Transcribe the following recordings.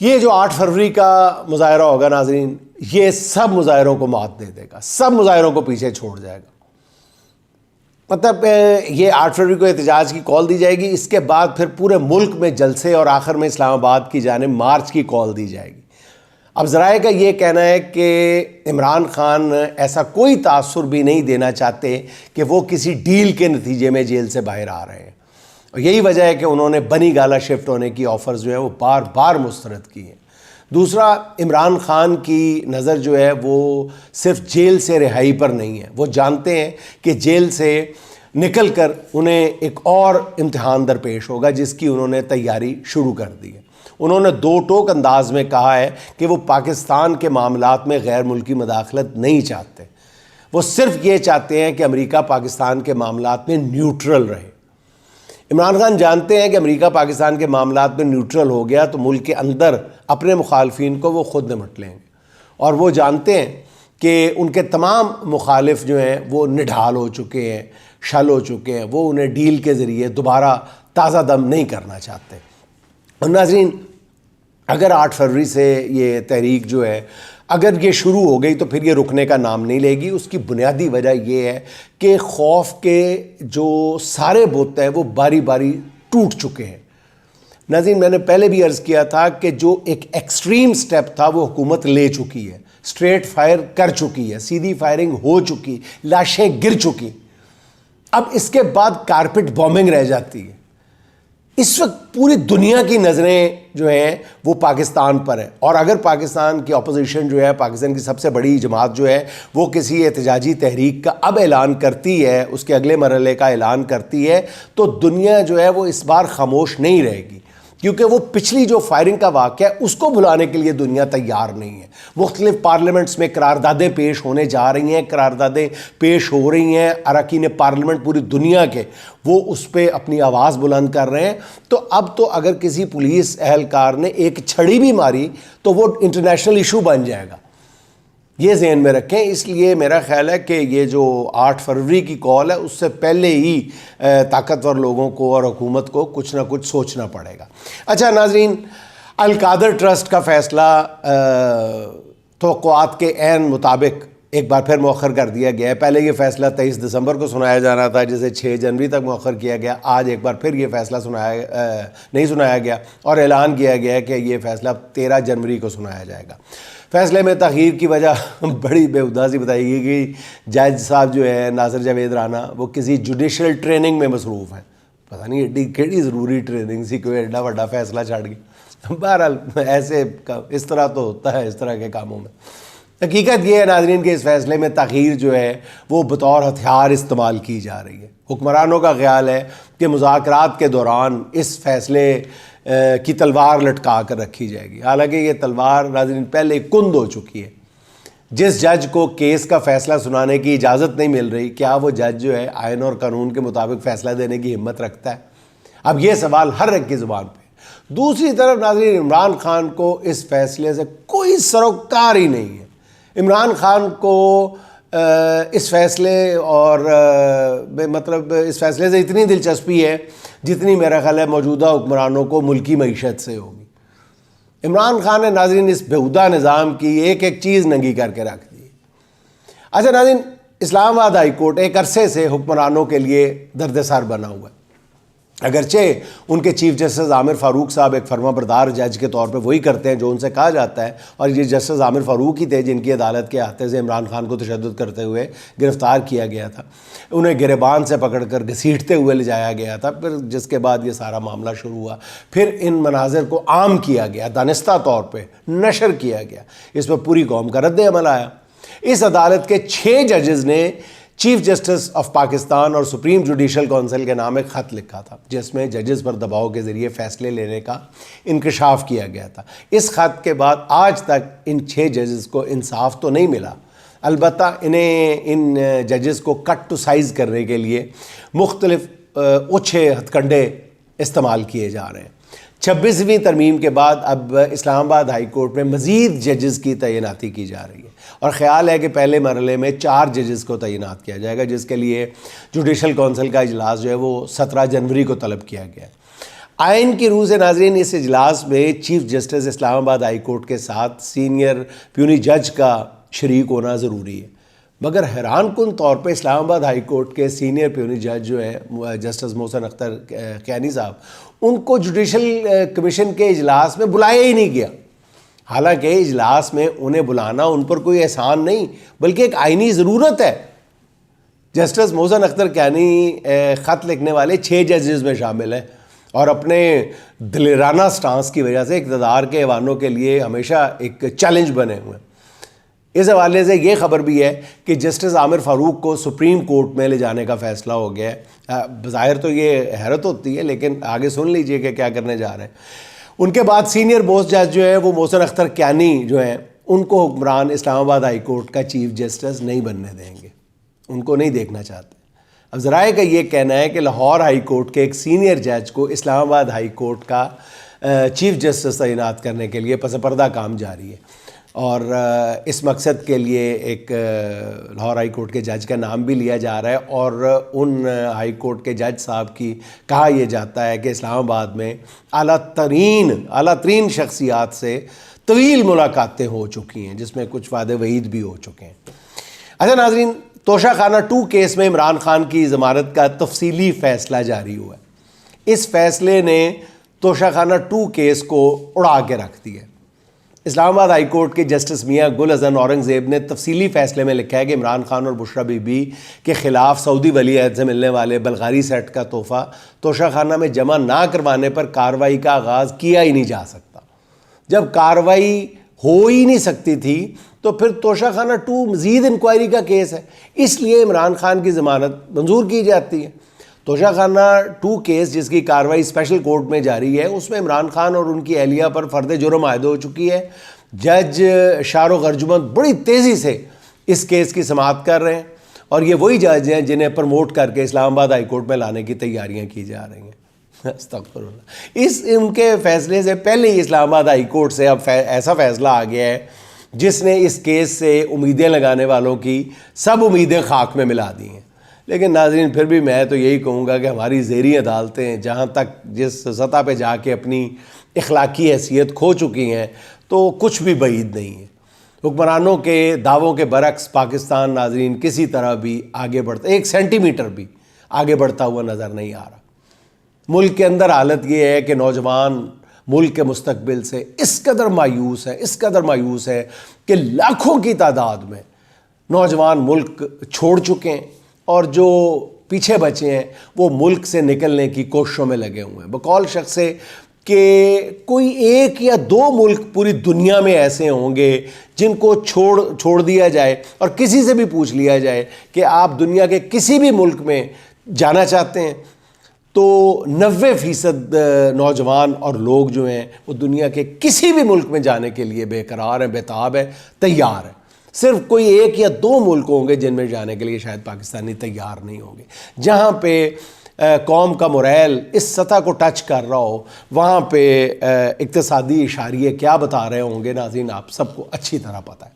یہ جو 8 فروری کا مظاہرہ ہوگا ناظرین، یہ سب مظاہروں کو مات دے دے گا، سب مظاہروں کو پیچھے چھوڑ جائے گا۔ مطلب یہ 8 فروری کو احتجاج کی کال دی جائے گی، اس کے بعد پھر پورے ملک میں جلسے اور آخر میں اسلام آباد کی جانب مارچ کی کال دی جائے گی۔ اب ذرائع کا یہ کہنا ہے کہ عمران خان ایسا کوئی تاثر بھی نہیں دینا چاہتے کہ وہ کسی ڈیل کے نتیجے میں جیل سے باہر آ رہے ہیں، اور یہی وجہ ہے کہ انہوں نے بنی گالا شفٹ ہونے کی آفرز جو ہیں وہ بار بار مسترد کی ہیں۔ دوسرا، عمران خان کی نظر جو ہے وہ صرف جیل سے رہائی پر نہیں ہے، وہ جانتے ہیں کہ جیل سے نکل کر انہیں ایک اور امتحان درپیش ہوگا جس کی انہوں نے تیاری شروع کر دی ہے۔ انہوں نے دو ٹوک انداز میں کہا ہے کہ وہ پاکستان کے معاملات میں غیر ملکی مداخلت نہیں چاہتے، وہ صرف یہ چاہتے ہیں کہ امریکہ پاکستان کے معاملات میں نیوٹرل رہے۔ عمران خان جانتے ہیں کہ امریکہ پاکستان کے معاملات میں نیوٹرل ہو گیا تو ملک کے اندر اپنے مخالفین کو وہ خود نمٹ لیں گے، اور وہ جانتے ہیں کہ ان کے تمام مخالف جو ہیں وہ نڈھال ہو چکے ہیں، شل ہو چکے ہیں، وہ انہیں ڈیل کے ذریعے دوبارہ تازہ دم نہیں کرنا چاہتے۔ اور ناظرین، اگر 8 فروری سے یہ تحریک جو ہے اگر یہ شروع ہو گئی تو پھر یہ رکنے کا نام نہیں لے گی۔ اس کی بنیادی وجہ یہ ہے کہ خوف کے جو سارے بت ہیں وہ باری باری ٹوٹ چکے ہیں۔ ناظرین، میں نے پہلے بھی عرض کیا تھا کہ جو ایک ایکسٹریم سٹیپ تھا وہ حکومت لے چکی ہے، سٹریٹ فائر کر چکی ہے، سیدھی فائرنگ ہو چکی، لاشیں گر چکی، اب اس کے بعد کارپٹ بومبنگ رہ جاتی ہے۔ اس وقت پوری دنیا کی نظریں جو ہیں وہ پاکستان پر ہیں، اور اگر پاکستان کی اپوزیشن جو ہے، پاکستان کی سب سے بڑی جماعت جو ہے، وہ کسی احتجاجی تحریک کا اب اعلان کرتی ہے، اس کے اگلے مرحلے کا اعلان کرتی ہے، تو دنیا جو ہے وہ اس بار خاموش نہیں رہے گی، کیونکہ وہ پچھلی جو فائرنگ کا واقعہ ہے اس کو بھلانے کے لیے دنیا تیار نہیں ہے۔ مختلف پارلیمنٹس میں قراردادیں پیش ہونے جا رہی ہیں، قراردادیں پیش ہو رہی ہیں، اراکین پارلیمنٹ پوری دنیا کے وہ اس پہ اپنی آواز بلند کر رہے ہیں۔ تو اب تو اگر کسی پولیس اہلکار نے ایک چھڑی بھی ماری تو وہ انٹرنیشنل ایشو بن جائے گا، یہ ذہن میں رکھیں۔ اس لیے میرا خیال ہے کہ یہ جو 8 فروری کی کال ہے اس سے پہلے ہی طاقتور لوگوں کو اور حکومت کو کچھ نہ کچھ سوچنا پڑے گا۔ اچھا ناظرین، القادر ٹرسٹ کا فیصلہ توقعات کے عین مطابق ایک بار پھر مؤخر کر دیا گیا ہے۔ پہلے یہ فیصلہ 23 دسمبر کو سنایا جانا تھا، جسے 6 جنوری تک مؤخر کیا گیا۔ آج ایک بار پھر یہ فیصلہ نہیں سنایا گیا اور اعلان کیا گیا ہے کہ یہ فیصلہ 13 جنوری کو سنایا جائے گا۔ فیصلے میں تاخیر کی وجہ بڑی بےہودہ سی بتائی گئی کہ جج صاحب جو ہے ناصر جاوید رانا وہ کسی جوڈیشل ٹریننگ میں مصروف ہیں۔ پتہ نہیں ایڈی کیڑی ضروری ٹریننگ سی کوئی ایڈا بڑا فیصلہ چھاڑ گیا۔ بہرحال ایسے اس طرح تو ہوتا ہے اس طرح کے کاموں میں۔ حقیقت یہ ہے ناظرین کہ اس فیصلے میں تاخیر جو ہے وہ بطور ہتھیار استعمال کی جا رہی ہے۔ حکمرانوں کا خیال ہے کہ مذاکرات کے دوران اس فیصلے کی تلوار لٹکا کر رکھی جائے گی، حالانکہ یہ تلوار ناظرین پہلے کند ہو چکی ہے۔ جس جج کو کیس کا فیصلہ سنانے کی اجازت نہیں مل رہی، کیا وہ جج جو ہے آئین اور قانون کے مطابق فیصلہ دینے کی ہمت رکھتا ہے؟ اب یہ سوال ہر ایک کی زبان پہ۔ دوسری طرف ناظرین، عمران خان کو اس فیصلے سے کوئی سروکار ہی نہیں ہے۔ عمران خان کو اس فیصلے اور مطلب اس فیصلے سے اتنی دلچسپی ہے جتنی میرا خیال ہے موجودہ حکمرانوں کو ملکی معیشت سے ہوگی۔ عمران خان نے ناظرین اس بیہودہ نظام کی ایک ایک چیز ننگی کر کے رکھ دی۔ اچھا ناظرین، اسلام آباد ہائی کورٹ ایک عرصے سے حکمرانوں کے لیے دردسر بنا ہوا ہے۔ اگرچہ ان کے چیف جسٹس عامر فاروق صاحب ایک فرما بردار جج کے طور پہ وہی کرتے ہیں جو ان سے کہا جاتا ہے، اور یہ جسٹس عامر فاروق ہی تھے جن کی عدالت کے احاطے سے عمران خان کو تشدد کرتے ہوئے گرفتار کیا گیا تھا، انہیں گریبان سے پکڑ کر گھسیٹتے ہوئے لے جایا گیا تھا، پھر جس کے بعد یہ سارا معاملہ شروع ہوا، پھر ان مناظر کو عام کیا گیا، دانستہ طور پہ نشر کیا گیا، اس پر پوری قوم کا رد عمل آیا۔ اس عدالت کے 6 ججز نے چیف جسٹس آف پاکستان اور سپریم جوڈیشل کونسل کے نام ایک خط لکھا تھا جس میں ججز پر دباؤ کے ذریعے فیصلے لینے کا انکشاف کیا گیا تھا۔ اس خط کے بعد آج تک ان 6 ججز کو انصاف تو نہیں ملا، البتہ ان ججز کو کٹ ٹو سائز کرنے کے لیے مختلف اوچھے ہتھ کنڈے استعمال کیے جا رہے ہیں۔ 26ویں ترمیم کے بعد اب اسلام آباد ہائی کورٹ میں مزید ججز کی تعیناتی کی جا رہی ہے، اور خیال ہے کہ پہلے مرحلے میں 4 ججز کو تعینات کیا جائے گا، جس کے لیے جوڈیشل کونسل کا اجلاس جو ہے وہ 17 جنوری کو طلب کیا گیا ہے۔ آئین کی روح سے ناظرین اس اجلاس میں چیف جسٹس اسلام آباد ہائی کورٹ کے ساتھ سینئر پیونی جج کا شریک ہونا ضروری ہے، مگر حیران کن طور پہ اسلام آباد ہائی کورٹ کے سینئر پیونی جج جو ہے جسٹس محسن اختر کیانی صاحب، ان کو جوڈیشل کمیشن کے اجلاس میں بلایا ہی نہیں گیا۔ حالانکہ اجلاس میں انہیں بلانا ان پر کوئی احسان نہیں بلکہ ایک آئینی ضرورت ہے۔ جسٹس محسن اختر کیانی خط لکھنے والے 6 ججز میں شامل ہیں اور اپنے دلیرانہ سٹانس کی وجہ سے اقتدار کے ایوانوں کے لیے ہمیشہ ایک چیلنج بنے ہوئے ہیں۔ اس حوالے سے یہ خبر بھی ہے کہ جسٹس عامر فاروق کو سپریم کورٹ میں لے جانے کا فیصلہ ہو گیا ہے۔ بظاہر تو یہ حیرت ہوتی ہے لیکن آگے سن لیجئے کہ کیا کرنے جا رہے ہیں۔ ان کے بعد سینئر موسٹ جج جو ہے وہ محسن اختر کیانی جو ہیں، ان کو حکمران اسلام آباد ہائی کورٹ کا چیف جسٹس نہیں بننے دیں گے، ان کو نہیں دیکھنا چاہتے۔ اب ذرائع کا یہ کہنا ہے کہ لاہور ہائی کورٹ کے ایک سینئر جج کو اسلام آباد ہائی کورٹ کا چیف جسٹس تعینات کرنے کے لیے پس پردہ کام جاری ہے، اور اس مقصد کے لیے ایک لاہور ہائی کورٹ کے جج کا نام بھی لیا جا رہا ہے، اور ان ہائی کورٹ کے جج صاحب کی کہا یہ جاتا ہے کہ اسلام آباد میں اعلیٰ ترین شخصیات سے طویل ملاقاتیں ہو چکی ہیں، جس میں کچھ وعدے وعید بھی ہو چکے ہیں۔ اچھا ناظرین، توشہ خانہ 2 کیس میں عمران خان کی ضمانت کا تفصیلی فیصلہ جاری ہوا ہے۔ اس فیصلے نے توشہ خانہ 2 کیس کو اڑا کے رکھ دیا ہے۔ اسلام آباد ہائی کورٹ کے جسٹس میاں گل حسن اورنگزیب نے تفصیلی فیصلے میں لکھا ہے کہ عمران خان اور بشرا بی بی کے خلاف سعودی ولی عہد سے ملنے والے بلغاری سیٹ کا تحفہ توشہ خانہ میں جمع نہ کروانے پر کارروائی کا آغاز کیا ہی نہیں جا سکتا۔ جب کارروائی ہو ہی نہیں سکتی تھی تو پھر توشہ خانہ 2 مزید انکوائری کا کیس ہے، اس لیے عمران خان کی ضمانت منظور کی جاتی ہے۔ توشہ خانہ 2 کیس جس کی کارروائی اسپیشل کورٹ میں جاری ہے، اس میں عمران خان اور ان کی اہلیہ پر فرد جرم عائد ہو چکی ہے۔ جج شارق ارجمند بڑی تیزی سے اس کیس کی سماعت کر رہے ہیں، اور یہ وہی جج ہیں جنہیں پروموٹ کر کے اسلام آباد ہائی کورٹ میں لانے کی تیاریاں کی جا رہی ہیں۔ استغفر اللہ۔ ان کے فیصلے سے پہلے ہی اسلام آباد ہائی کورٹ سے اب ایسا فیصلہ آ گیا ہے جس نے اس کیس سے امیدیں لگانے والوں کی سب امیدیں خاک میں ملا دی ہیں۔ لیکن ناظرین، پھر بھی میں تو یہی کہوں گا کہ ہماری زیریں عدالتیں جہاں تک جس سطح پہ جا کے اپنی اخلاقی حیثیت کھو چکی ہیں تو کچھ بھی بعید نہیں ہے۔ حکمرانوں کے دعووں کے برعکس پاکستان ناظرین کسی طرح بھی آگے بڑھتا، 1 سینٹی میٹر بھی آگے بڑھتا ہوا نظر نہیں آ رہا۔ ملک کے اندر حالت یہ ہے کہ نوجوان ملک کے مستقبل سے اس قدر مایوس ہے کہ لاکھوں کی تعداد میں نوجوان ملک چھوڑ چکے ہیں، اور جو پیچھے بچے ہیں وہ ملک سے نکلنے کی کوششوں میں لگے ہوئے ہیں۔ بقول شخص سے کہ کوئی 1 یا 2 ملک پوری دنیا میں ایسے ہوں گے جن کو چھوڑ دیا جائے اور کسی سے بھی پوچھ لیا جائے کہ آپ دنیا کے کسی بھی ملک میں جانا چاہتے ہیں، تو 90% نوجوان اور لوگ جو ہیں وہ دنیا کے کسی بھی ملک میں جانے کے لیے بے قرار ہیں، بیتاب ہیں، تیار ہیں۔ صرف کوئی 1 یا 2 ملک ہوں گے جن میں جانے کے لیے شاید پاکستانی تیار نہیں ہوں گے۔ جہاں پہ قوم کا موریل اس سطح کو ٹچ کر رہا ہو، وہاں پہ اقتصادی اشاریے کیا بتا رہے ہوں گے ناظرین، آپ سب کو اچھی طرح پتہ ہے۔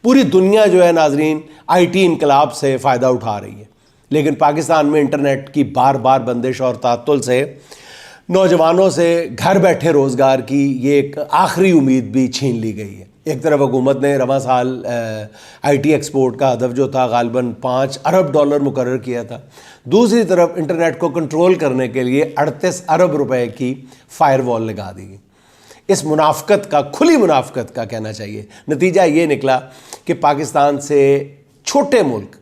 پوری دنیا جو ہے ناظرین IT انقلاب سے فائدہ اٹھا رہی ہے، لیکن پاکستان میں انٹرنیٹ کی بار بندش اور تعطل سے نوجوانوں سے گھر بیٹھے روزگار کی یہ ایک آخری امید بھی چھین لی گئی ہے۔ ایک طرف حکومت نے رواں سال IT ایکسپورٹ کا ہدف جو تھا غالباً $5 ارب مقرر کیا تھا، دوسری طرف انٹرنیٹ کو کنٹرول کرنے کے لیے 38 ارب روپے کی فائر وال لگا دی گئی۔ اس منافقت کا، کھلی منافقت کا کہنا چاہیے، نتیجہ یہ نکلا کہ پاکستان سے چھوٹے ملک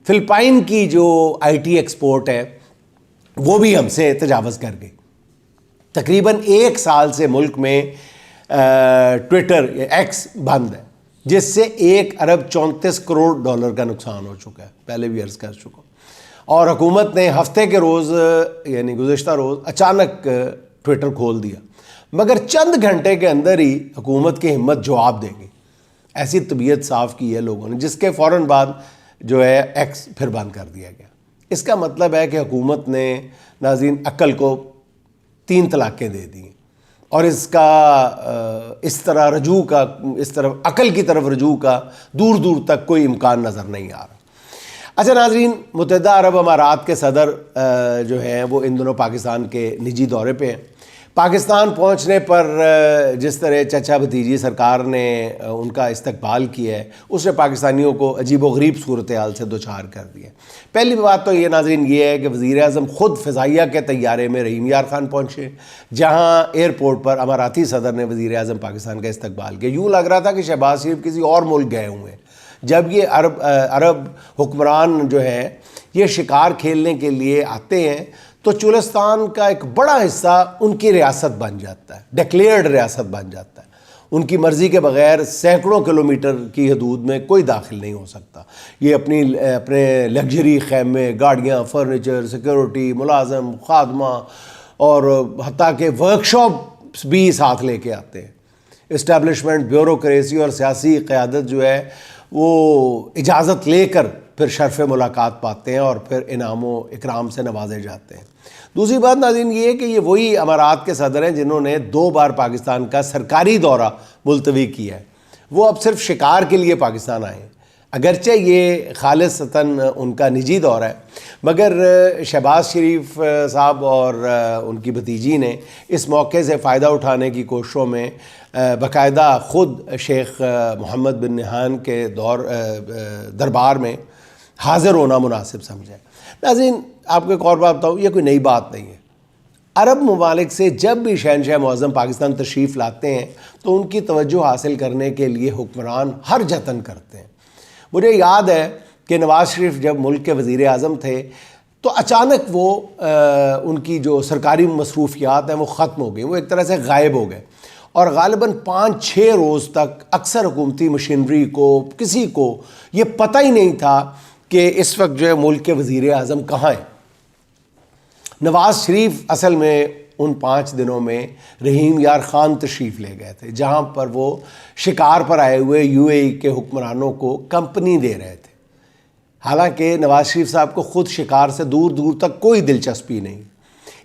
فلپائن کی جو IT ایکسپورٹ ہے وہ بھی ہم سے تجاوز کر گئی۔ تقریباً 1 سال سے ملک میں ٹویٹر ایکس بند ہے، جس سے $1 ارب 34 کروڑ کا نقصان ہو چکا ہے، پہلے بھی عرض کر چکا ہوں۔ اور حکومت نے ہفتے کے روز یعنی گزشتہ روز اچانک ٹویٹر کھول دیا، مگر چند گھنٹے کے اندر ہی حکومت کی ہمت جواب دے گی۔ ایسی طبیعت صاف کی ہے لوگوں نے، جس کے فوراً بعد جو ہے ایکس پھر بند کر دیا گیا۔ اس کا مطلب ہے کہ حکومت نے ناظرین عقل کو 3 طلاقیں دے دی، اور اس طرف عقل کی طرف رجوع کا دور تک کوئی امکان نظر نہیں آ رہا۔ اچھا ناظرین، متحدہ عرب امارات کے صدر جو ہیں وہ ان دنوں پاکستان کے نجی دورے پہ ہیں۔ پاکستان پہنچنے پر جس طرح چچا بھتیجی سرکار نے ان کا استقبال کیا ہے، اس نے پاکستانیوں کو عجیب و غریب صورتحال سے دوچار کر دیا۔ پہلی بات تو یہ ناظرین یہ ہے کہ وزیر اعظم خود فضائیہ کے طیارے میں رحیم یار خان پہنچے، جہاں ایئرپورٹ پر اماراتی صدر نے وزیر اعظم پاکستان کا استقبال کیا۔ یوں لگ رہا تھا کہ شہباز شریف کسی اور ملک گئے ہوئے ہیں۔ جب یہ عرب حکمران جو ہیں یہ شکار کھیلنے کے لیے آتے ہیں تو چولستان کا ایک بڑا حصہ ان کی ریاست بن جاتا ہے، ڈکلیئرڈ ریاست بن جاتا ہے۔ ان کی مرضی کے بغیر سینکڑوں کلومیٹر کی حدود میں کوئی داخل نہیں ہو سکتا۔ یہ اپنے لگژری خیمے، گاڑیاں، فرنیچر، سیکیورٹی، ملازم، خادمہ اور حتیٰ کہ ورکشاپس بھی ساتھ لے کے آتے ہیں۔ اسٹیبلشمنٹ، بیوروکریسی اور سیاسی قیادت جو ہے وہ اجازت لے کر پھر شرف ملاقات پاتے ہیں اور پھر انعام و اکرام سے نوازے جاتے ہیں۔ دوسری بات ناظرین یہ ہے کہ یہ وہی امارات کے صدر ہیں جنہوں نے 2 بار پاکستان کا سرکاری دورہ ملتوی کیا ہے۔ وہ اب صرف شکار کے لیے پاکستان آئے ہیں، اگرچہ یہ خالصتاً ان کا نجی دورہ ہے، مگر شہباز شریف صاحب اور ان کی بھتیجی نے اس موقع سے فائدہ اٹھانے کی کوششوں میں باقاعدہ خود شیخ محمد بن نہیان کے دربار میں حاضر ہونا مناسب سمجھا ہے۔ ناظرین آپ کو ایک اور بات بتاؤں، یہ کوئی نئی بات نہیں ہے۔ عرب ممالک سے جب بھی شہنشاہ معظم پاکستان تشریف لاتے ہیں تو ان کی توجہ حاصل کرنے کے لیے حکمران ہر جتن کرتے ہیں۔ مجھے یاد ہے کہ نواز شریف جب ملک کے وزیر اعظم تھے تو اچانک وہ ان کی جو سرکاری مصروفیات ہیں وہ ختم ہو گئی، وہ ایک طرح سے غائب ہو گئے، اور غالباً 5-6 روز تک اکثر حکومتی مشینری کو کسی کو یہ پتہ ہی نہیں تھا کہ اس وقت جو ہے ملک کے وزیر اعظم کہاں ہیں۔ نواز شریف اصل میں ان 5 دنوں میں رحیم یار خان تشریف لے گئے تھے، جہاں پر وہ شکار پر آئے ہوئے UAE کے حکمرانوں کو کمپنی دے رہے تھے۔ حالانکہ نواز شریف صاحب کو خود شکار سے دور دور تک کوئی دلچسپی نہیں۔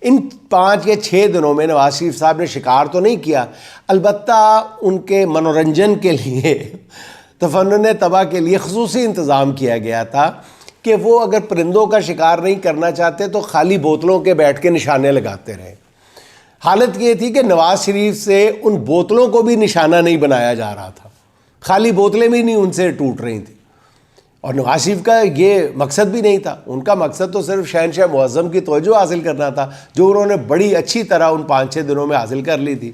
ان 5 یا 6 دنوں میں نواز شریف صاحب نے شکار تو نہیں کیا، البتہ ان کے منورنجن کے لیے، تفنن طبع کے لیے خصوصی انتظام کیا گیا تھا کہ وہ اگر پرندوں کا شکار نہیں کرنا چاہتے تو خالی بوتلوں کے بیٹھ کے نشانے لگاتے رہے۔ حالت یہ تھی کہ نواز شریف سے ان بوتلوں کو بھی نشانہ نہیں بنایا جا رہا تھا، خالی بوتلیں بھی نہیں ان سے ٹوٹ رہی تھیں، اور نواز شریف کا یہ مقصد بھی نہیں تھا۔ ان کا مقصد تو صرف شہنشاہ معظم کی توجہ حاصل کرنا تھا، جو انہوں نے بڑی اچھی طرح ان 5-6 دنوں میں حاصل کر لی تھی۔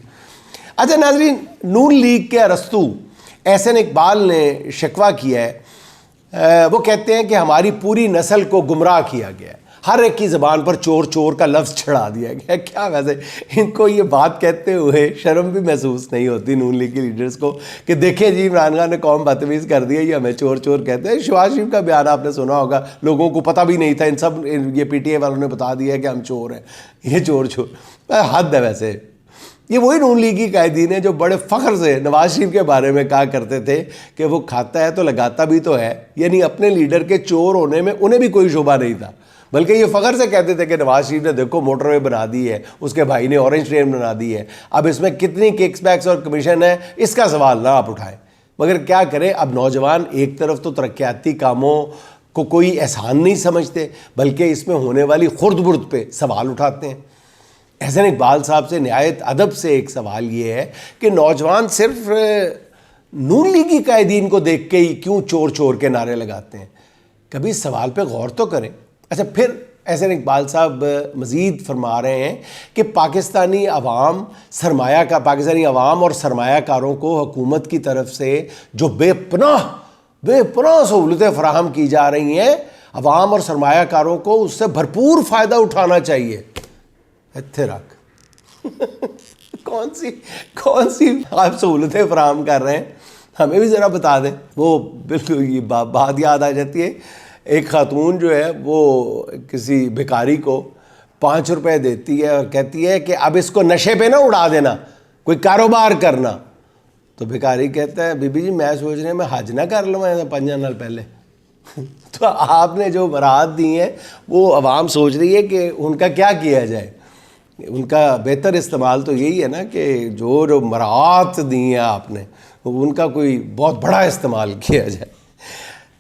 اچھا ناظرین، نون لیگ کے ارسطو احسن اقبال نے شکوہ کیا ہے۔ وہ کہتے ہیں کہ ہماری پوری نسل کو گمراہ کیا گیا ہے، ہر ایک کی زبان پر چور چور کا لفظ چڑھا دیا گیا ہے۔ کیا ویسے ان کو یہ بات کہتے ہوئے شرم بھی محسوس نہیں ہوتی نون لیگ کے لیڈرز کو کہ دیکھیں جی عمران خان نے قوم بدتمیز کر دیا، یہ ہمیں چور چور کہتے ہیں۔ شہباز شریف کا بیان آپ نے سنا ہوگا، لوگوں کو پتہ بھی نہیں تھا، ان سب یہ PTI والوں نے بتا دیا کہ ہم چور ہیں، یہ چور حد ہے۔ ویسے یہ وہی نون لیگی قائدین ہیں جو بڑے فخر سے نواز شریف کے بارے میں کہا کرتے تھے کہ وہ کھاتا ہے تو لگاتا بھی تو ہے، یعنی اپنے لیڈر کے چور ہونے میں انہیں بھی کوئی شبہ نہیں تھا، بلکہ یہ فخر سے کہتے تھے کہ نواز شریف نے دیکھو موٹر وے بنا دی ہے، اس کے بھائی نے اورنج ٹرین بنا دی ہے، اب اس میں کتنی ککس بیکس اور کمیشن ہے اس کا سوال نہ آپ اٹھائیں۔ مگر کیا کریں، اب نوجوان ایک طرف تو ترقیاتی کاموں کو کوئی احسان نہیں سمجھتے، بلکہ اس میں ہونے والی خرد برد پہ سوال اٹھاتے ہیں۔ احسن اقبال صاحب سے نہایت ادب سے ایک سوال یہ ہے کہ نوجوان صرف نون لیگی قائدین کو دیکھ کے ہی کیوں چور چور کے نعرے لگاتے ہیں؟ کبھی اس سوال پہ غور تو کریں۔ اچھا پھر احسن اقبال صاحب مزید فرما رہے ہیں کہ پاکستانی عوام اور سرمایہ کاروں کو حکومت کی طرف سے جو بے پناہ سہولتیں فراہم کی جا رہی ہیں، عوام اور سرمایہ کاروں کو اس سے بھرپور فائدہ اٹھانا چاہیے۔ اتھے رکھ کون سی آپ سہولتیں فراہم کر رہے ہیں، ہمیں بھی ذرا بتا دیں۔ وہ بالکل یہ بات یاد آ جاتی ہے، ایک خاتون جو ہے وہ کسی بھکاری کو 5 روپے دیتی ہے اور کہتی ہے کہ اب اس کو نشے پہ نہ اڑا دینا، کوئی کاروبار کرنا۔ تو بھکاری کہتا ہے بی بی جی میں سوچ رہا میں حج نہ کر لوں 5 نال پہلے۔ تو آپ نے جو مراحت دی ہیں وہ عوام سوچ رہی ہے کہ ان کا کیا کیا جائے۔ ان کا بہتر استعمال تو یہی ہے نا کہ جو مراعات دی ہیں آپ نے ان کا کوئی بہت بڑا استعمال کیا جائے۔